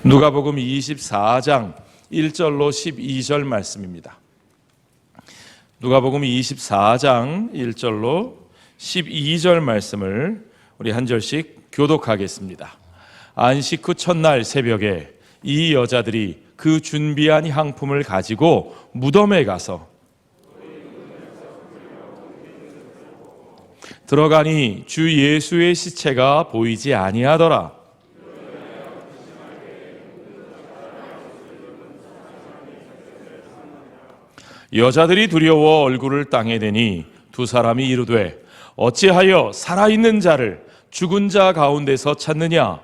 누가복음 24장 1절로 12절 말씀입니다. 누가복음 24장 1절로 12절 말씀을 우리 한 절씩 교독하겠습니다. 안식 후 첫날 새벽에 이 여자들이 그 준비한 향품을 가지고 무덤에 가서 들어가니 주 예수의 시체가 보이지 아니하더라. 여자들이 두려워 얼굴을 땅에 대니 두 사람이 이르되 어찌하여 살아있는 자를 죽은 자 가운데서 찾느냐?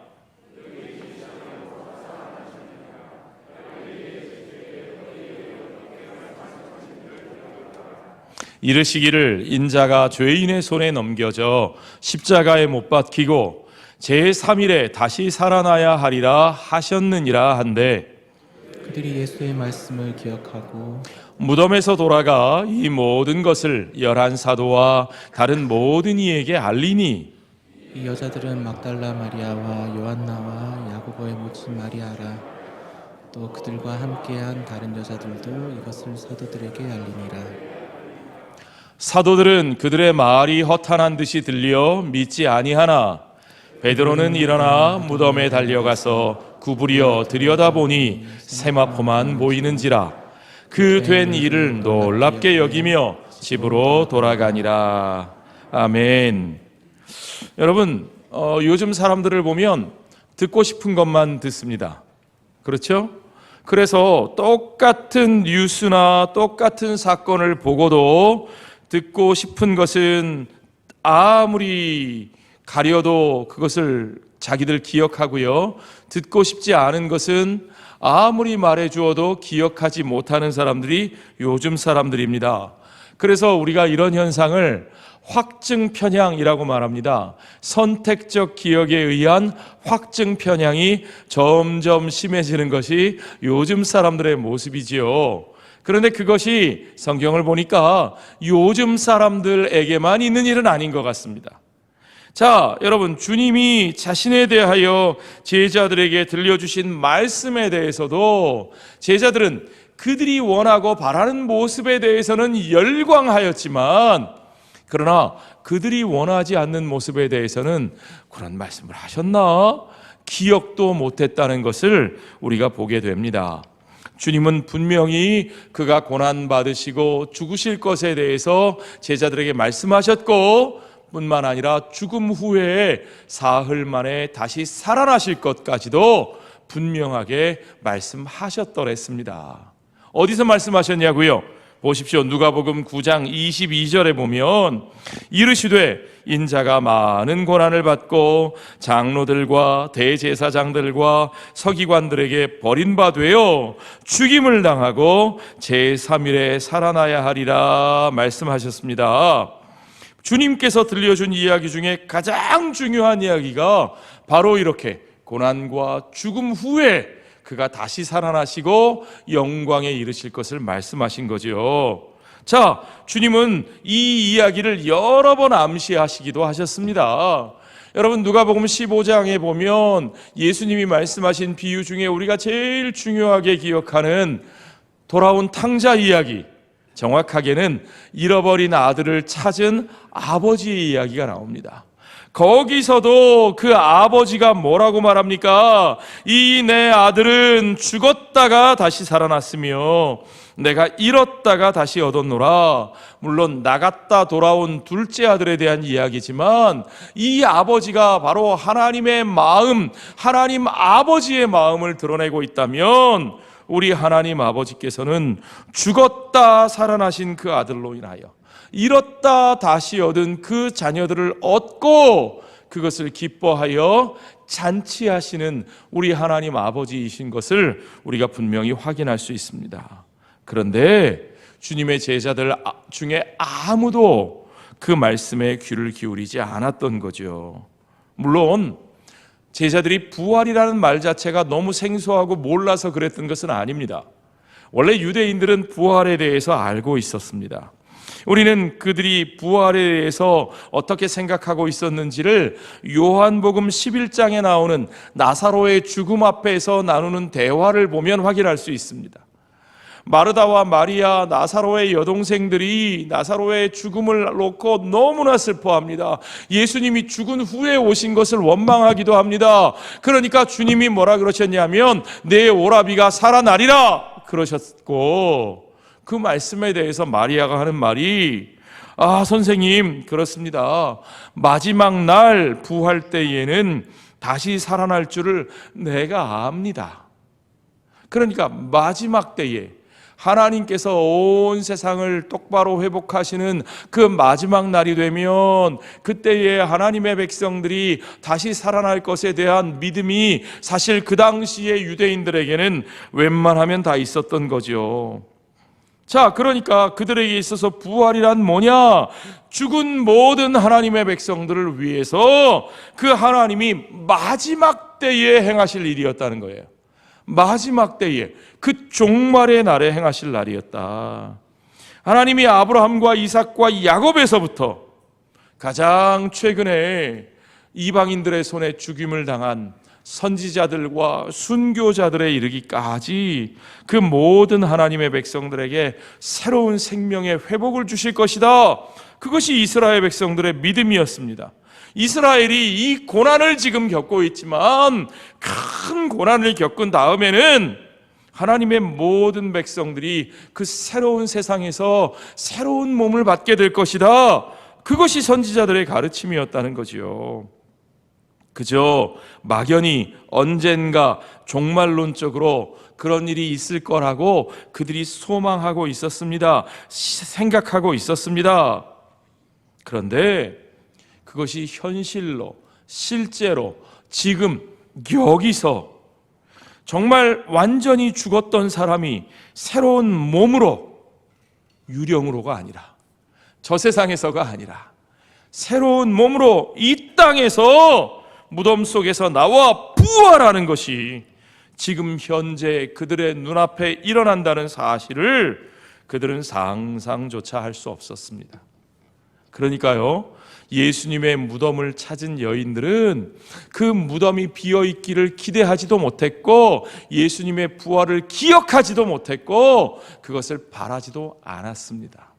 이르시기를 인자가 죄인의 손에 넘겨져 십자가에 못 박히고 제3일에 다시 살아나야 하리라 하셨느니라 한데, 그들이 예수의 말씀을 기억하고 무덤에서 돌아가 이 모든 것을 11사도와 다른 모든 이에게 알리니, 이 여자들은 막달라 마리아와 요한나와 야고보의 모친 마리아라 또 그들과 함께한 다른 여자들도 이것을 사도들에게 알리니라. 사도들은 그들의 말이 허탄한 듯이 들려 믿지 아니하나 베드로는 일어나 무덤에 달려가서 구부려 들여다보니 세마포만 보이는지라. 그 된 일을 놀랍게 여기며 집으로 돌아가니라. 아멘. 여러분, 요즘 사람들을 보면 듣고 싶은 것만 듣습니다. 그렇죠? 그래서 똑같은 뉴스나 똑같은 사건을 보고도 듣고 싶은 것은 아무리 가려도 그것을 자기들 기억하고요, 듣고 싶지 않은 것은 아무리 말해주어도 기억하지 못하는 사람들이 요즘 사람들입니다. 그래서 우리가 이런 현상을 확증 편향이라고 말합니다. 선택적 기억에 의한 확증 편향이 점점 심해지는 것이 요즘 사람들의 모습이지요. 그런데 그것이 성경을 보니까 요즘 사람들에게만 있는 일은 아닌 것 같습니다. 자, 여러분, 주님이 자신에 대하여 제자들에게 들려주신 말씀에 대해서도 제자들은 그들이 원하고 바라는 모습에 대해서는 열광하였지만, 그러나 그들이 원하지 않는 모습에 대해서는 그런 말씀을 하셨나? 기억도 못했다는 것을 우리가 보게 됩니다. 주님은 분명히 그가 고난받으시고 죽으실 것에 대해서 제자들에게 말씀하셨고, 뿐만 아니라 죽음 후에 사흘 만에 다시 살아나실 것까지도 분명하게 말씀하셨더랬습니다. 어디서 말씀하셨냐고요? 보십시오. 누가복음 9장 22절에 보면 이르시되 인자가 많은 고난을 받고 장로들과 대제사장들과 서기관들에게 버림받되어 죽임을 당하고 제3일에 살아나야 하리라 말씀하셨습니다. 주님께서 들려준 이야기 중에 가장 중요한 이야기가 바로 이렇게 고난과 죽음 후에 그가 다시 살아나시고 영광에 이르실 것을 말씀하신 거죠. 자, 주님은 이 이야기를 여러 번 암시하시기도 하셨습니다. 여러분, 누가복음 15장에 보면 예수님이 말씀하신 비유 중에 우리가 제일 중요하게 기억하는 돌아온 탕자 이야기, 정확하게는 잃어버린 아들을 찾은 아버지의 이야기가 나옵니다. 거기서도 그 아버지가 뭐라고 말합니까? 이 내 아들은 죽었다가 다시 살아났으며 내가 잃었다가 다시 얻었노라. 물론 나갔다 돌아온 둘째 아들에 대한 이야기지만 이 아버지가 바로 하나님의 마음, 하나님 아버지의 마음을 드러내고 있다면 우리 하나님 아버지께서는 죽었다 살아나신 그 아들로 인하여 잃었다 다시 얻은 그 자녀들을 얻고 그것을 기뻐하여 잔치하시는 우리 하나님 아버지이신 것을 우리가 분명히 확인할 수 있습니다. 그런데 주님의 제자들 중에 아무도 그 말씀에 귀를 기울이지 않았던 거죠. 물론 제자들이 부활이라는 말 자체가 너무 생소하고 몰라서 그랬던 것은 아닙니다. 원래 유대인들은 부활에 대해서 알고 있었습니다. 우리는 그들이 부활에 대해서 어떻게 생각하고 있었는지를 요한복음 11장에 나오는 나사로의 죽음 앞에서 나누는 대화를 보면 확인할 수 있습니다. 마르다와 마리아, 나사로의 여동생들이 나사로의 죽음을 놓고 너무나 슬퍼합니다. 예수님이 죽은 후에 오신 것을 원망하기도 합니다. 그러니까 주님이 뭐라 그러셨냐면 내 오라비가 살아나리라 그러셨고, 그 말씀에 대해서 마리아가 하는 말이 선생님, 그렇습니다. 마지막 날 부활 때에는 다시 살아날 줄을 내가 압니다. 그러니까 마지막 때에 하나님께서 온 세상을 똑바로 회복하시는 그 마지막 날이 되면 그때에 하나님의 백성들이 다시 살아날 것에 대한 믿음이 사실 그 당시에 유대인들에게는 웬만하면 다 있었던 거죠. 자, 그러니까 그들에게 있어서 부활이란 뭐냐? 죽은 모든 하나님의 백성들을 위해서 그 하나님이 마지막 때에 행하실 일이었다는 거예요. 마지막 때에, 그 종말의 날에 행하실 날이었다. 하나님이 아브라함과 이삭과 야곱에서부터 가장 최근에 이방인들의 손에 죽임을 당한 선지자들과 순교자들에 이르기까지 그 모든 하나님의 백성들에게 새로운 생명의 회복을 주실 것이다. 그것이 이스라엘 백성들의 믿음이었습니다. 이스라엘이 이 고난을 지금 겪고 있지만 큰 고난을 겪은 다음에는 하나님의 모든 백성들이 그 새로운 세상에서 새로운 몸을 받게 될 것이다. 그것이 선지자들의 가르침이었다는 거지요. 그저 막연히 언젠가 종말론적으로 그런 일이 있을 거라고 그들이 소망하고 있었습니다. 생각하고 있었습니다. 그런데 그것이 현실로, 실제로 지금 여기서 정말 완전히 죽었던 사람이 새로운 몸으로, 유령으로가 아니라, 저 세상에서가 아니라 새로운 몸으로 이 땅에서 무덤 속에서 나와 부활하는 것이 지금 현재 그들의 눈앞에 일어난다는 사실을 그들은 상상조차 할 수 없었습니다. 그러니까요, 예수님의 무덤을 찾은 여인들은 그 무덤이 비어있기를 기대하지도 못했고 예수님의 부활을 기억하지도 못했고 그것을 바라지도 않았습니다.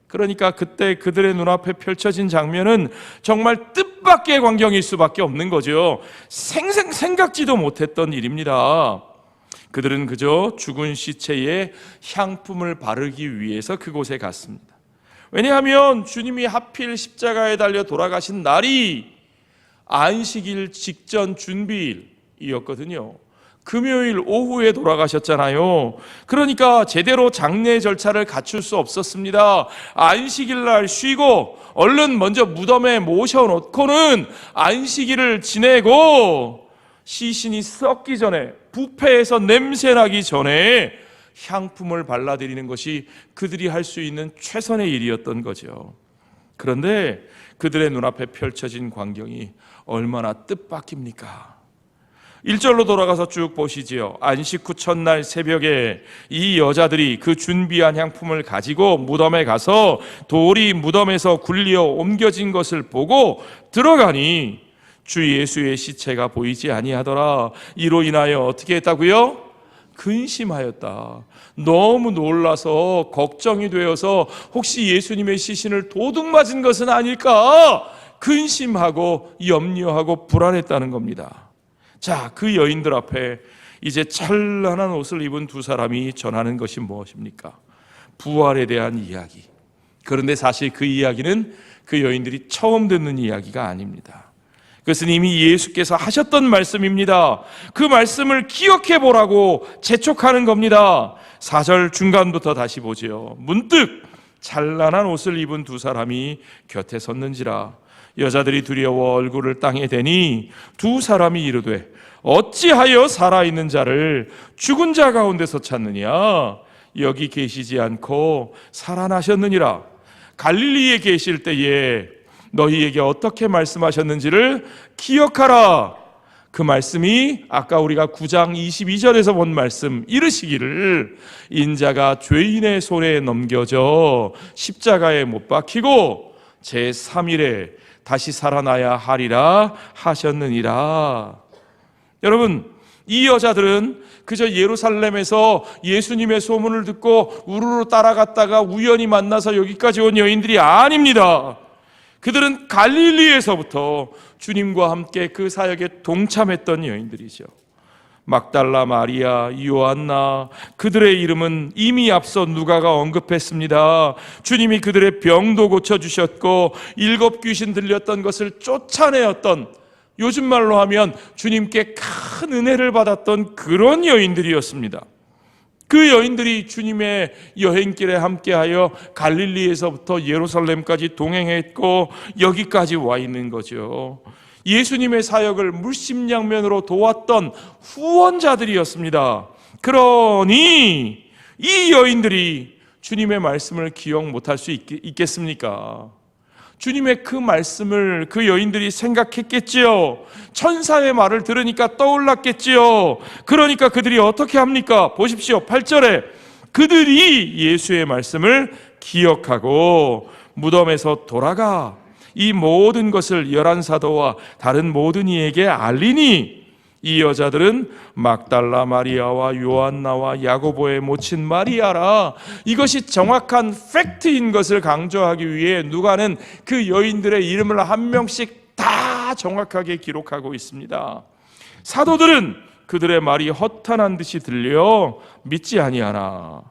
그러니까 그때 그들의 눈앞에 펼쳐진 장면은 정말 뜻밖의 광경일 수밖에 없는 거죠. 생각지도 못했던 일입니다. 그들은 그저 죽은 시체에 향품을 바르기 위해서 그곳에 갔습니다. 왜냐하면 주님이 하필 십자가에 달려 돌아가신 날이 안식일 직전 준비일이었거든요. 금요일 오후에 돌아가셨잖아요. 그러니까 제대로 장례 절차를 갖출 수 없었습니다. 안식일 날 쉬고 얼른 먼저 무덤에 모셔놓고는 안식일을 지내고 시신이 썩기 전에, 부패해서 냄새나기 전에 향품을 발라드리는 것이 그들이 할 수 있는 최선의 일이었던 거죠. 그런데 그들의 눈앞에 펼쳐진 광경이 얼마나 뜻밖입니까? 1절로 돌아가서 쭉 보시지요. 안식 후 첫날 새벽에 이 여자들이 그 준비한 향품을 가지고 무덤에 가서 돌이 무덤에서 굴려 옮겨진 것을 보고 들어가니 주 예수의 시체가 보이지 아니하더라. 이로 인하여 어떻게 했다고요? 근심하였다. 너무 놀라서 걱정이 되어서 혹시 예수님의 시신을 도둑 맞은 것은 아닐까 근심하고 염려하고 불안했다는 겁니다. 자, 그 여인들 앞에 이제 찬란한 옷을 입은 두 사람이 전하는 것이 무엇입니까? 부활에 대한 이야기. 그런데 사실 그 이야기는 그 여인들이 처음 듣는 이야기가 아닙니다. 그것은 이미 예수께서 하셨던 말씀입니다. 그 말씀을 기억해 보라고 재촉하는 겁니다. 4절 중간부터 다시 보지요. 문득 찬란한 옷을 입은 두 사람이 곁에 섰는지라. 여자들이 두려워 얼굴을 땅에 대니 두 사람이 이르되 어찌하여 살아있는 자를 죽은 자 가운데서 찾느냐? 여기 계시지 않고 살아나셨느니라. 갈릴리에 계실 때에 너희에게 어떻게 말씀하셨는지를 기억하라. 그 말씀이 아까 우리가 9장 22절에서 본 말씀 이르시기를 인자가 죄인의 손에 넘겨져 십자가에 못 박히고 제3일에 다시 살아나야 하리라 하셨느니라. 여러분, 이 여자들은 그저 예루살렘에서 예수님의 소문을 듣고 우르르 따라갔다가 우연히 만나서 여기까지 온 여인들이 아닙니다. 그들은 갈릴리에서부터 주님과 함께 그 사역에 동참했던 여인들이죠. 막달라 마리아, 요한나, 그들의 이름은 이미 앞서 누가가 언급했습니다. 주님이 그들의 병도 고쳐주셨고 7 귀신 들렸던 것을 쫓아내었던, 요즘 말로 하면 주님께 큰 은혜를 받았던 그런 여인들이었습니다. 그 여인들이 주님의 여행길에 함께하여 갈릴리에서부터 예루살렘까지 동행했고 여기까지 와 있는 거죠. 예수님의 사역을 물심양면으로 도왔던 후원자들이었습니다. 그러니 이 여인들이 주님의 말씀을 기억 못할 수 있겠습니까? 주님의 그 말씀을 그 여인들이 생각했겠지요. 천사의 말을 들으니까 떠올랐겠지요. 그러니까 그들이 어떻게 합니까? 보십시오. 8절에 그들이 예수의 말씀을 기억하고 무덤에서 돌아가 이 모든 것을 11 사도와 다른 모든 이에게 알리니 이 여자들은 막달라 마리아와 요한나와 야고보의 모친 마리아라. 이것이 정확한 팩트인 것을 강조하기 위해 누가는 그 여인들의 이름을 한 명씩 다 정확하게 기록하고 있습니다. 사도들은 그들의 말이 허탄한 듯이 들려 믿지 아니하나.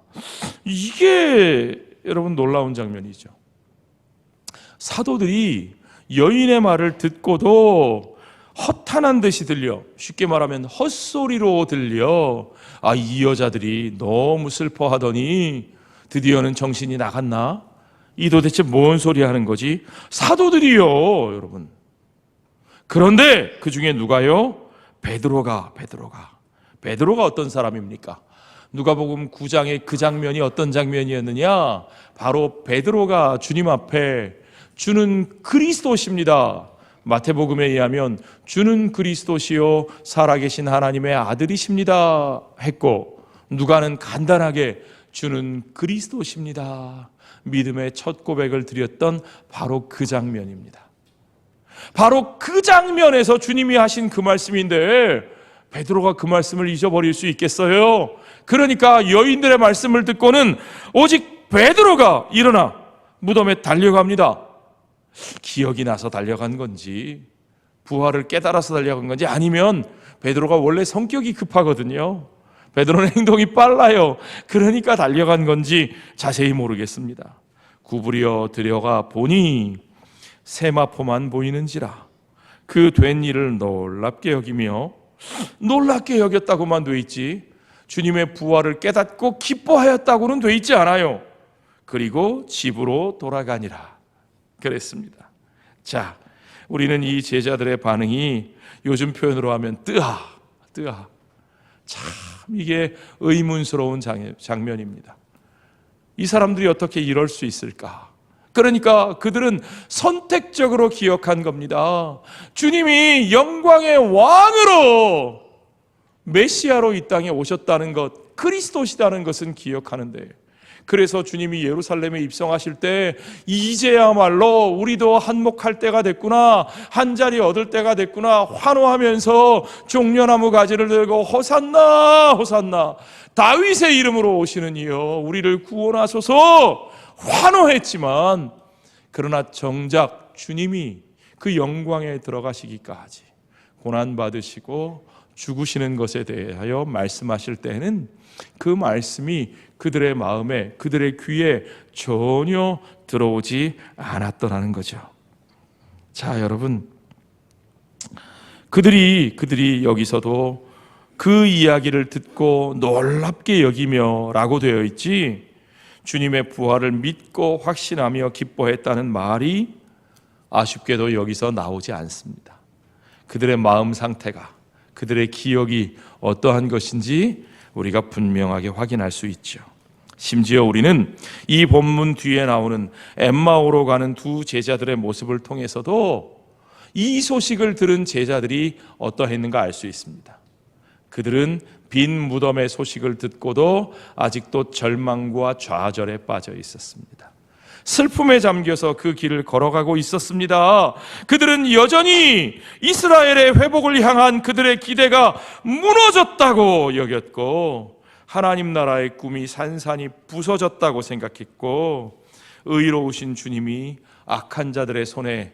이게 여러분 놀라운 장면이죠. 사도들이 여인의 말을 듣고도 허탄한 듯이 들려, 쉽게 말하면 헛소리로 들려, 이 여자들이 너무 슬퍼하더니 드디어는 정신이 나갔나? 이 도대체 뭔 소리 하는 거지? 사도들이요, 여러분. 그런데 그 중에 누가요? 베드로가 어떤 사람입니까? 누가복음 9장의 그 장면이 어떤 장면이었느냐? 바로 베드로가 주님 앞에 주는 그리스도십니다. 마태복음에 의하면 주는 그리스도시요 살아계신 하나님의 아들이십니다 했고, 누가는 간단하게 주는 그리스도십니다, 믿음의 첫 고백을 드렸던 바로 그 장면입니다. 바로 그 장면에서 주님이 하신 그 말씀인데 베드로가 그 말씀을 잊어버릴 수 있겠어요? 그러니까 여인들의 말씀을 듣고는 오직 베드로가 일어나 무덤에 달려갑니다. 기억이 나서 달려간 건지, 부활을 깨달아서 달려간 건지, 아니면 베드로가 원래 성격이 급하거든요. 베드로는 행동이 빨라요. 그러니까 달려간 건지 자세히 모르겠습니다. 구부려 들여가 보니 세마포만 보이는지라 그 된 일을 놀랍게 여기며, 놀랍게 여겼다고만 돼 있지 주님의 부활을 깨닫고 기뻐하였다고는 돼 있지 않아요. 그리고 집으로 돌아가니라 그랬습니다. 자, 우리는 이 제자들의 반응이 요즘 표현으로 하면 뜨아. 참 이게 의문스러운 장면입니다. 이 사람들이 어떻게 이럴 수 있을까? 그러니까 그들은 선택적으로 기억한 겁니다. 주님이 영광의 왕으로 메시아로 이 땅에 오셨다는 것, 그리스도시다는 것은 기억하는데, 그래서 주님이 예루살렘에 입성하실 때 이제야말로 우리도 한몫할 때가 됐구나, 한 자리 얻을 때가 됐구나 환호하면서 종려나무 가지를 들고 호산나 호산나 다윗의 이름으로 오시는 이여 우리를 구원하소서 환호했지만, 그러나 정작 주님이 그 영광에 들어가시기까지 고난받으시고 죽으시는 것에 대하여 말씀하실 때는 그 말씀이 그들의 마음에, 그들의 귀에 전혀 들어오지 않았더라는 거죠. 자, 여러분, 그들이 여기서도 그 이야기를 듣고 놀랍게 여기며 라고 되어 있지, 주님의 부활을 믿고 확신하며 기뻐했다는 말이 아쉽게도 여기서 나오지 않습니다. 그들의 마음 상태가, 그들의 기억이 어떠한 것인지 우리가 분명하게 확인할 수 있죠. 심지어 우리는 이 본문 뒤에 나오는 엠마오로 가는 두 제자들의 모습을 통해서도 이 소식을 들은 제자들이 어떠했는가 알 수 있습니다. 그들은 빈 무덤의 소식을 듣고도 아직도 절망과 좌절에 빠져 있었습니다. 슬픔에 잠겨서 그 길을 걸어가고 있었습니다. 그들은 여전히 이스라엘의 회복을 향한 그들의 기대가 무너졌다고 여겼고, 하나님 나라의 꿈이 산산이 부서졌다고 생각했고, 의로우신 주님이 악한 자들의 손에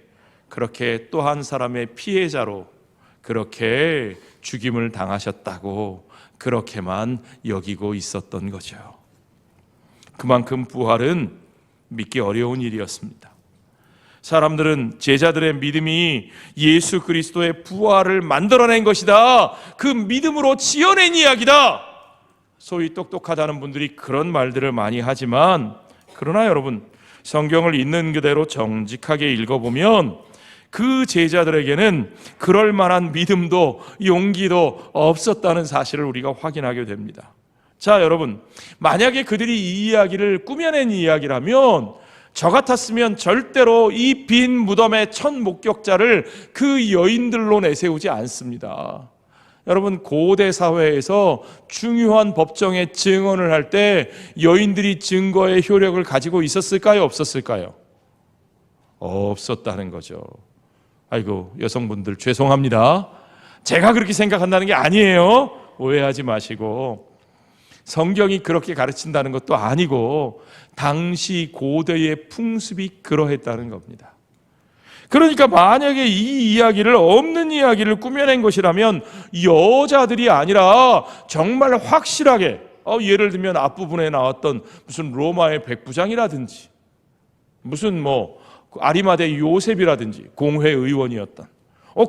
그렇게 또 한 사람의 피해자로 그렇게 죽임을 당하셨다고 그렇게만 여기고 있었던 거죠. 그만큼 부활은 믿기 어려운 일이었습니다. 사람들은 제자들의 믿음이 예수 그리스도의 부활을 만들어낸 것이다, 그 믿음으로 지어낸 이야기다, 소위 똑똑하다는 분들이 그런 말들을 많이 하지만, 그러나 여러분, 성경을 있는 그대로 정직하게 읽어보면 그 제자들에게는 그럴 만한 믿음도 용기도 없었다는 사실을 우리가 확인하게 됩니다. 자, 여러분, 만약에 그들이 이 이야기를 꾸며낸 이야기라면 저 같았으면 절대로 이 빈 무덤의 첫 목격자를 그 여인들로 내세우지 않습니다. 여러분, 고대 사회에서 중요한 법정에 증언을 할 때 여인들이 증거의 효력을 가지고 있었을까요? 없었을까요? 없었다는 거죠. 아이고, 여성분들 죄송합니다. 제가 그렇게 생각한다는 게 아니에요. 오해하지 마시고, 성경이 그렇게 가르친다는 것도 아니고 당시 고대의 풍습이 그러했다는 겁니다. 그러니까 만약에 이 이야기를 없는 이야기를 꾸며낸 것이라면 여자들이 아니라 정말 확실하게, 예를 들면 앞부분에 나왔던 무슨 로마의 백부장이라든지 무슨 아리마대 요셉이라든지 공회의원이었던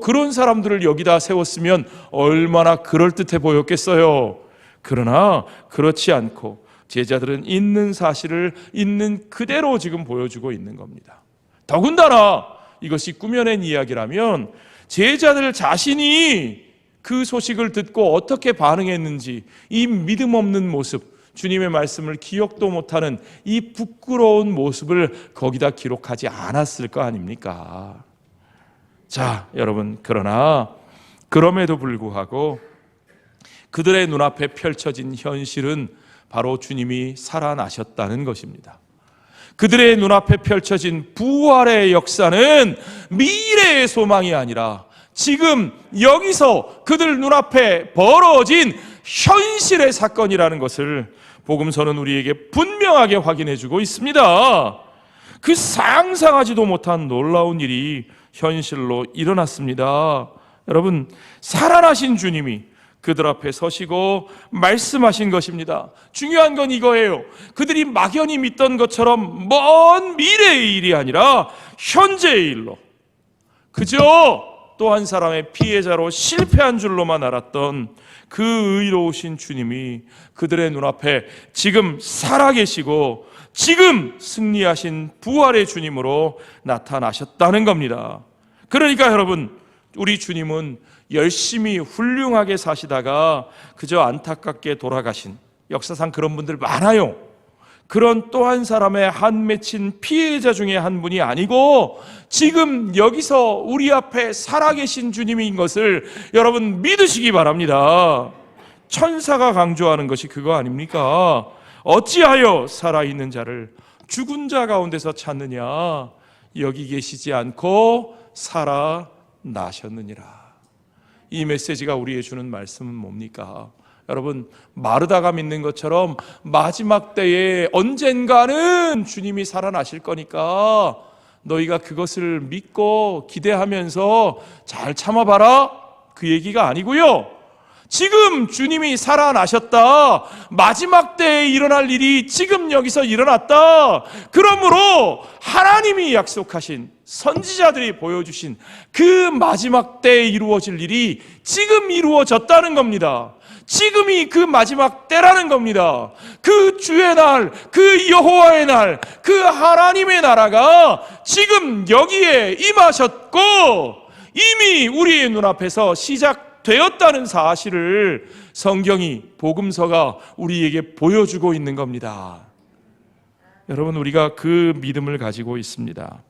그런 사람들을 여기다 세웠으면 얼마나 그럴듯해 보였겠어요. 그러나 그렇지 않고 제자들은 있는 사실을 있는 그대로 지금 보여주고 있는 겁니다. 더군다나 이것이 꾸며낸 이야기라면 제자들 자신이 그 소식을 듣고 어떻게 반응했는지, 이 믿음 없는 모습, 주님의 말씀을 기억도 못하는 이 부끄러운 모습을 거기다 기록하지 않았을 거 아닙니까? 자, 여러분, 그러나 그럼에도 불구하고 그들의 눈앞에 펼쳐진 현실은 바로 주님이 살아나셨다는 것입니다. 그들의 눈앞에 펼쳐진 부활의 역사는 미래의 소망이 아니라 지금 여기서 그들 눈앞에 벌어진 현실의 사건이라는 것을 복음서는 우리에게 분명하게 확인해주고 있습니다. 그 상상하지도 못한 놀라운 일이 현실로 일어났습니다. 여러분, 살아나신 주님이 그들 앞에 서시고 말씀하신 것입니다. 중요한 건 이거예요. 그들이 막연히 믿던 것처럼 먼 미래의 일이 아니라 현재의 일로, 그저 또 한 사람의 피해자로 실패한 줄로만 알았던 그 의로우신 주님이 그들의 눈앞에 지금 살아계시고 지금 승리하신 부활의 주님으로 나타나셨다는 겁니다. 그러니까 여러분, 우리 주님은 열심히 훌륭하게 사시다가 그저 안타깝게 돌아가신, 역사상 그런 분들 많아요. 그런 또 한 사람의 한 맺힌 피해자 중에 한 분이 아니고 지금 여기서 우리 앞에 살아계신 주님인 것을 여러분 믿으시기 바랍니다. 천사가 강조하는 것이 그거 아닙니까? 어찌하여 살아있는 자를 죽은 자 가운데서 찾느냐? 여기 계시지 않고 살아나셨느니라. 이 메시지가 우리에게 주는 말씀은 뭡니까? 여러분, 마르다가 믿는 것처럼 마지막 때에 언젠가는 주님이 살아나실 거니까 너희가 그것을 믿고 기대하면서 잘 참아봐라, 그 얘기가 아니고요. 지금 주님이 살아나셨다, 마지막 때에 일어날 일이 지금 여기서 일어났다, 그러므로 하나님이 약속하신, 선지자들이 보여주신 그 마지막 때에 이루어질 일이 지금 이루어졌다는 겁니다. 지금이 그 마지막 때라는 겁니다. 그 주의 날, 그 여호와의 날, 그 하나님의 나라가 지금 여기에 임하셨고 이미 우리의 눈앞에서 시작되었다는 사실을 성경이, 복음서가 우리에게 보여주고 있는 겁니다. 여러분, 우리가 그 믿음을 가지고 있습니다.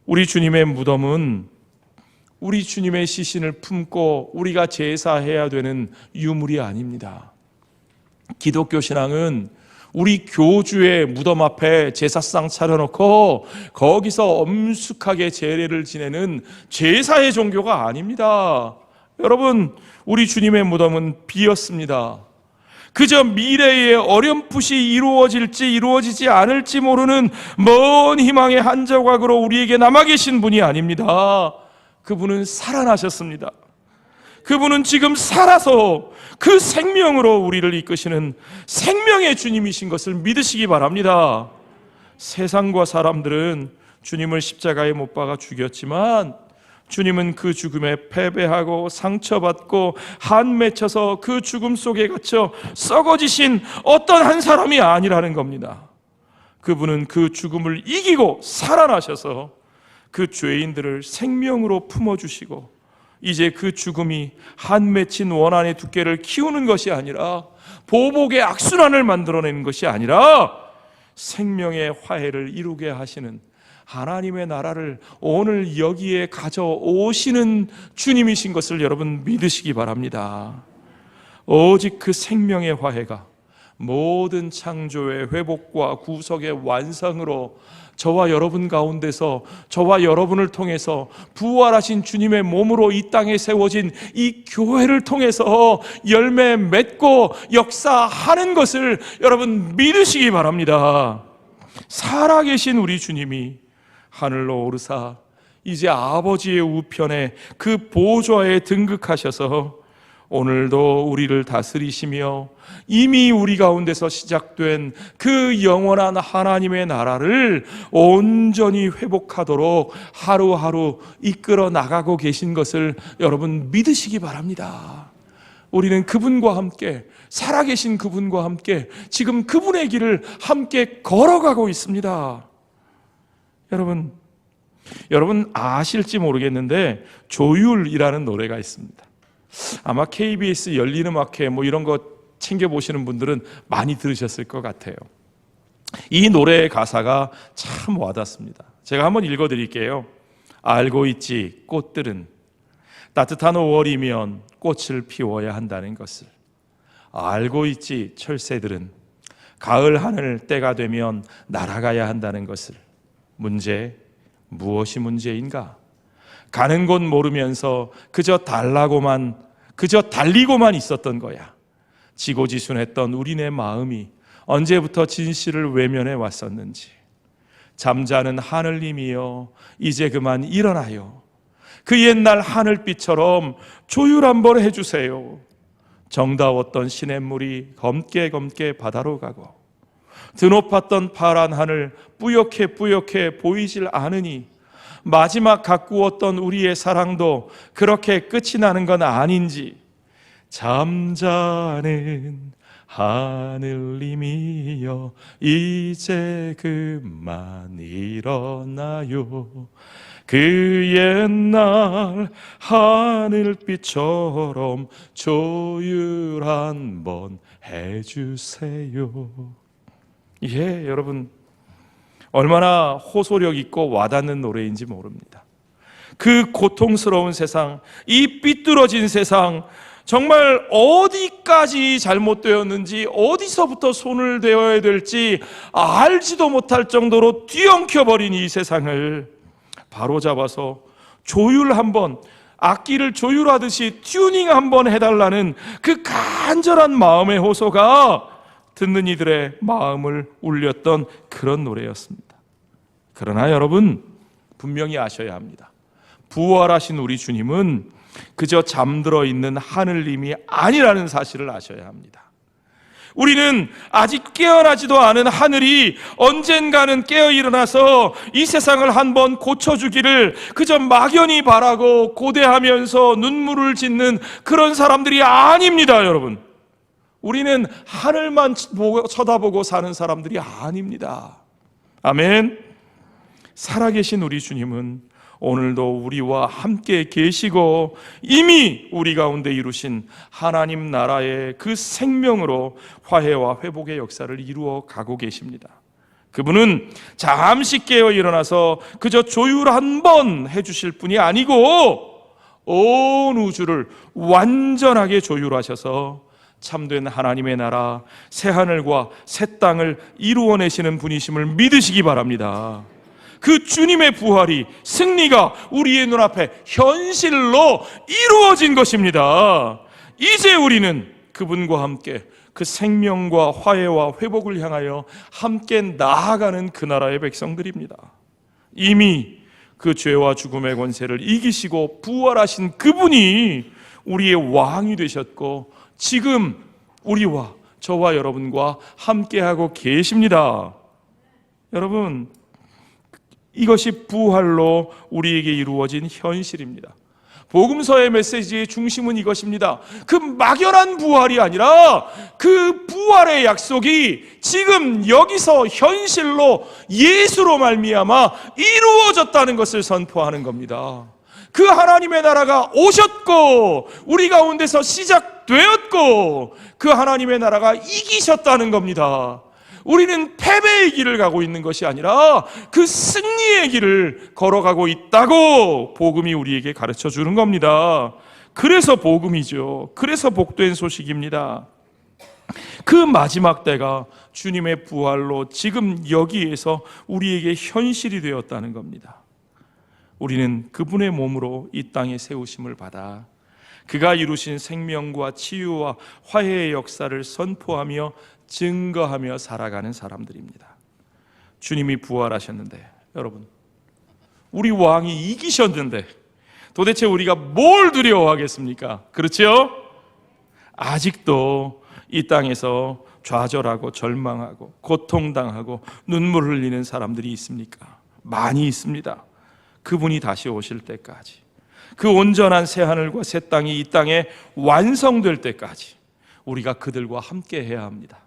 우리 주님의 무덤은 우리 주님의 시신을 품고 우리가 제사해야 되는 유물이 아닙니다. 기독교 신앙은 우리 교주의 무덤 앞에 제사상 차려놓고 거기서 엄숙하게 제례를 지내는 제사의 종교가 아닙니다. 여러분, 우리 주님의 무덤은 비었습니다. 그저 미래에 어렴풋이 이루어질지 이루어지지 않을지 모르는 먼 희망의 한 조각으로 우리에게 남아 계신 분이 아닙니다. 그분은 살아나셨습니다. 그분은 지금 살아서 그 생명으로 우리를 이끄시는 생명의 주님이신 것을 믿으시기 바랍니다. 세상과 사람들은 주님을 십자가에 못 박아 죽였지만 주님은 그 죽음에 패배하고 상처받고 한 맺혀서 그 죽음 속에 갇혀 썩어지신 어떤 한 사람이 아니라는 겁니다. 그분은 그 죽음을 이기고 살아나셔서 그 죄인들을 생명으로 품어주시고 이제 그 죽음이 한 맺힌 원한의 두께를 키우는 것이 아니라 보복의 악순환을 만들어내는 것이 아니라 생명의 화해를 이루게 하시는 하나님의 나라를 오늘 여기에 가져오시는 주님이신 것을 여러분 믿으시기 바랍니다. 오직 그 생명의 화해가 모든 창조의 회복과 구속의 완성으로 저와 여러분 가운데서 저와 여러분을 통해서 부활하신 주님의 몸으로 이 땅에 세워진 이 교회를 통해서 열매 맺고 역사하는 것을 여러분 믿으시기 바랍니다. 살아계신 우리 주님이 하늘로 오르사 이제 아버지의 우편에 그 보좌에 등극하셔서 오늘도 우리를 다스리시며 이미 우리 가운데서 시작된 그 영원한 하나님의 나라를 온전히 회복하도록 하루하루 이끌어 나가고 계신 것을 여러분 믿으시기 바랍니다. 우리는 그분과 함께, 살아계신 그분과 함께 지금 그분의 길을 함께 걸어가고 있습니다. 여러분 아실지 모르겠는데 조율이라는 노래가 있습니다. 아마 KBS 열린음악회 이런 거 챙겨보시는 분들은 많이 들으셨을 것 같아요. 이 노래의 가사가 참 와닿습니다. 제가 한번 읽어드릴게요. 알고 있지 꽃들은 따뜻한 5월이면 꽃을 피워야 한다는 것을. 알고 있지 철새들은 가을 하늘 때가 되면 날아가야 한다는 것을. 문제, 무엇이 문제인가? 가는 곳 모르면서 그저 달리고만 있었던 거야. 지고지순했던 우리네 마음이 언제부터 진실을 외면해 왔었는지. 잠자는 하늘님이여 이제 그만 일어나요. 그 옛날 하늘빛처럼 조율 한번 해주세요. 정다웠던 시냇물이 검게 바다로 가고 드높았던 파란 하늘 뿌옇게 보이질 않으니 마지막 가꾸었던 우리의 사랑도 그렇게 끝이 나는 건 아닌지. 잠자는 하늘님이여 이제 그만 일어나요. 그 옛날 하늘빛처럼 조율 한번 해주세요. 예, 여러분 얼마나 호소력 있고 와닿는 노래인지 모릅니다. 그 고통스러운 세상, 이 삐뚤어진 세상, 정말 어디까지 잘못되었는지 어디서부터 손을 대어야 될지 알지도 못할 정도로 뒤엉켜버린 이 세상을 바로잡아서 조율 한번, 악기를 조율하듯이 튜닝 한번 해달라는 그 간절한 마음의 호소가 듣는 이들의 마음을 울렸던 그런 노래였습니다. 그러나 여러분 분명히 아셔야 합니다. 부활하신 우리 주님은 그저 잠들어 있는 하늘님이 아니라는 사실을 아셔야 합니다. 우리는 아직 깨어나지도 않은 하늘이 언젠가는 깨어 일어나서 이 세상을 한번 고쳐주기를 그저 막연히 바라고 고대하면서 눈물을 짓는 그런 사람들이 아닙니다. 여러분, 우리는 하늘만 쳐다보고 사는 사람들이 아닙니다. 아멘. 살아계신 우리 주님은 오늘도 우리와 함께 계시고 이미 우리 가운데 이루신 하나님 나라의 그 생명으로 화해와 회복의 역사를 이루어 가고 계십니다. 그분은 잠시 깨어 일어나서 그저 조율 한번 해주실 분이 아니고 온 우주를 완전하게 조율하셔서 참된 하나님의 나라, 새하늘과 새 땅을 이루어내시는 분이심을 믿으시기 바랍니다. 그 주님의 부활이, 승리가 우리의 눈앞에 현실로 이루어진 것입니다. 이제 우리는 그분과 함께 그 생명과 화해와 회복을 향하여 함께 나아가는 그 나라의 백성들입니다. 이미 그 죄와 죽음의 권세를 이기시고 부활하신 그분이 우리의 왕이 되셨고 지금 우리와 저와 여러분과 함께하고 계십니다. 여러분, 이것이 부활로 우리에게 이루어진 현실입니다. 복음서의 메시지의 중심은 이것입니다. 그 막연한 부활이 아니라 그 부활의 약속이 지금 여기서 현실로 예수로 말미암아 이루어졌다는 것을 선포하는 겁니다. 그 하나님의 나라가 오셨고 우리 가운데서 시작되었고 그 하나님의 나라가 이기셨다는 겁니다. 우리는 패배의 길을 가고 있는 것이 아니라 그 승리의 길을 걸어가고 있다고 복음이 우리에게 가르쳐 주는 겁니다. 그래서 복음이죠. 그래서 복된 소식입니다. 그 마지막 때가 주님의 부활로 지금 여기에서 우리에게 현실이 되었다는 겁니다. 우리는 그분의 몸으로 이 땅에 세우심을 받아 그가 이루신 생명과 치유와 화해의 역사를 선포하며 증거하며 살아가는 사람들입니다. 주님이 부활하셨는데, 여러분, 우리 왕이 이기셨는데 도대체 우리가 뭘 두려워하겠습니까? 그렇죠? 아직도 이 땅에서 좌절하고 절망하고 고통당하고 눈물 흘리는 사람들이 있습니까? 많이 있습니다. 그분이 다시 오실 때까지, 그 온전한 새하늘과 새 땅이 이 땅에 완성될 때까지 우리가 그들과 함께 해야 합니다.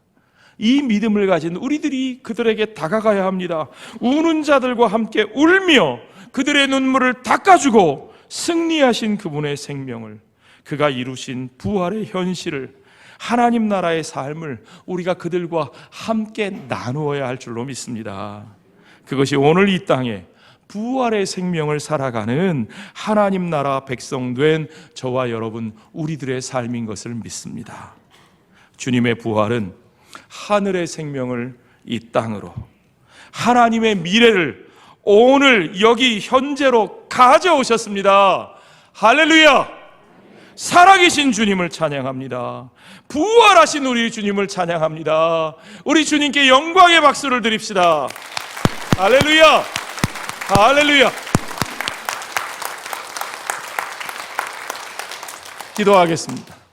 이 믿음을 가진 우리들이 그들에게 다가가야 합니다. 우는 자들과 함께 울며 그들의 눈물을 닦아주고 승리하신 그분의 생명을, 그가 이루신 부활의 현실을, 하나님 나라의 삶을 우리가 그들과 함께 나누어야 할 줄로 믿습니다. 그것이 오늘 이 땅에 부활의 생명을 살아가는 하나님 나라 백성된 저와 여러분 우리들의 삶인 것을 믿습니다. 주님의 부활은 하늘의 생명을 이 땅으로, 하나님의 미래를 오늘 여기 현재로 가져오셨습니다. 할렐루야! 살아계신 주님을 찬양합니다. 부활하신 우리 주님을 찬양합니다. 우리 주님께 영광의 박수를 드립시다. 할렐루야! 할렐루야! 기도하겠습니다.